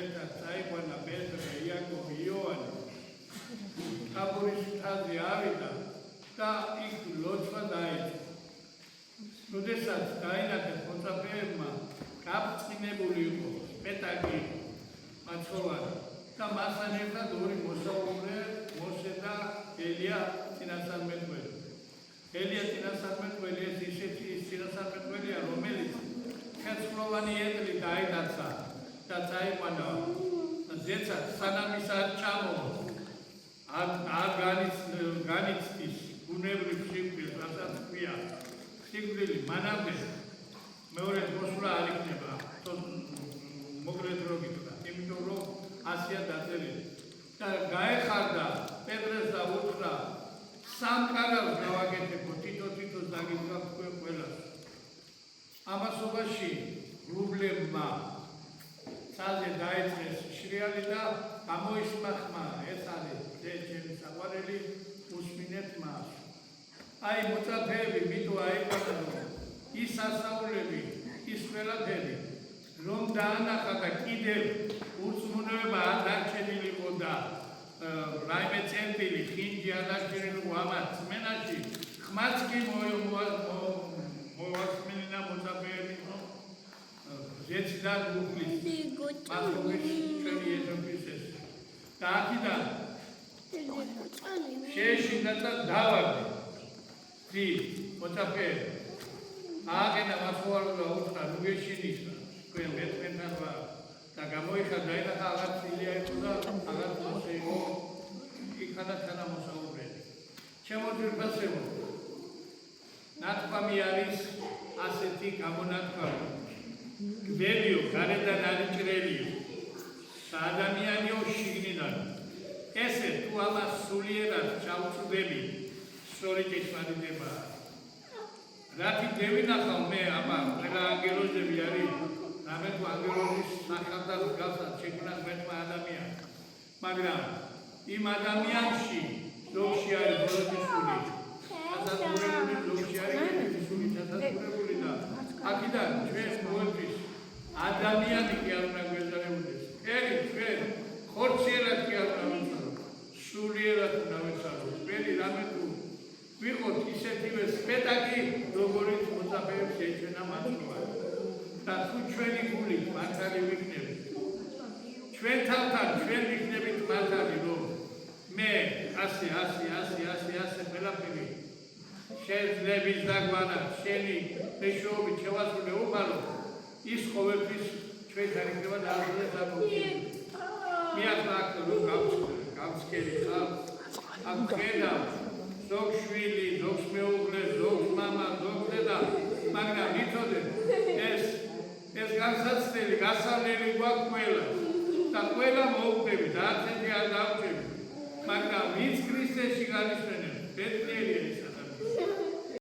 ერთად წაიყვანა პეტრე, იაკობი, იოანე. თაბორის მთაზე ავიდა და იქ ლოცვა დაიწყო. როდესაც დაინახეს მოწაფეებმა, გაფრთხილებული იყო სპეტაკი მაცხოვარი და მასთან ერთად ორი მოსაუბრე, მოსე და ელია წინასწარმეტყველი. ელია წინასწარმეტყველი ეს ისეთი წინასწარმეტყველია, რომელიც ხეთსმროვანი ეტლი დაინაცა და წაიყვანა ზეცად სანამ ის არ ჩამოვა. არ განიცდის ბუნებრივ სიკვდილს, რასაც ქვია სიკვდილი მანამდე მეორე მოსვლა არ იქნება მოკლედ რო გითხრათ, იმიტომ რომ ასია დაწერილი. და გაეხარდა პეტრეს და უთხრა, სამყაროს გავაკეთებო, თითო დაგიდგა ყველას. ამასობაში რუბლებმა ცალზე დაიწყეს შრიალი და გამოისმახმა, ეს არის ჩემი საყვარელი, უსმინეთ მას. აი მოწაფეები მითო აიყვანა, ის ასაულები, ის ყველაფერი, რომ დაანახა და კიდევ ურწმუნება არ დარჩენილიყო რაიმე ცენტილი, ხინჯი არ დარჩენილიყო ამათ წმენაში, ხმაც კი მოვასმენინა მოწაფეები, ზეციდან უფლის, მათობის ჩვენი ეზო ქრისტეს. და აქედან შეეშინდა და დავარდა დი მოწაფეები. ააგენა მაცხოვარი და უთხრა, ნუ გეშინიშნა, თქვენ მეტყვენთან ვარ. და გამოიხარდა ინახა აღარ წილია იყო და აღარ მოსე იყო იქანა თანამოსაუბრელი. ჩემო ძირფასებო, ნათქვამი არის ასეთი გამონათქვამი. გველიო, გარედან არიჭრელიო, ადამიანიო შიგნიდან. ესე თუ ამას სულიერად ჩავწვდები, სწორი ჭეშმარიტებაა. რათი დევინახავ მე აბა, ყველა ანგელოზები არის, რამე თუ ანგელოზის სახალხად გასად შექმნას მეტმა ადამიანი. მაგრამ იმ ადამიანში ზოგში არის ბოროტისული, დასასრულებული, ზოგში არის კეთილისული, დასასრულებული და აქედან ჩვენ მოელვის ადამიანი კი არ უნდა გვეზარებოდეს. ერი ჩვენ ხორციელად კი არ უნდა ვეცადოთ, სულიერად უნდა ვეცადოთ. ვერი რამე თუ ვიყოთ ისეთივე სპეტაკი, როგორიც მოწაფეებს ეჩვენა მაცხოვარი. და თუ ჩვენი გულით მართალი ვიქნებით, ჩვენ თავთან ჩვენ ვიქნებით მართალი, რომ მე ასე ყველაფერი შეძლების დაგვანა, შენი მეშვეობით შევასრულე უყალო, ის ყოველთვის ჩვენთან იქნება დაახლოებით საკუთრივ. მე ახლა აქ რომ გავცქერი ხალხს, აქ ხედავ ზოგ შვილი, ზოგს მეუღლე, ზოგს მამა, ზოგს დედა, მაგრამ იცოდეთ, ეს განსაცდელი, გასავლელი გვაქვს ყველას და ყველა მოუხდებით, არცეთი არ დავჭერთ, მაგრამ ვინც ქრისტეში განისვენებს, ბედნიერია ის ადამიანი.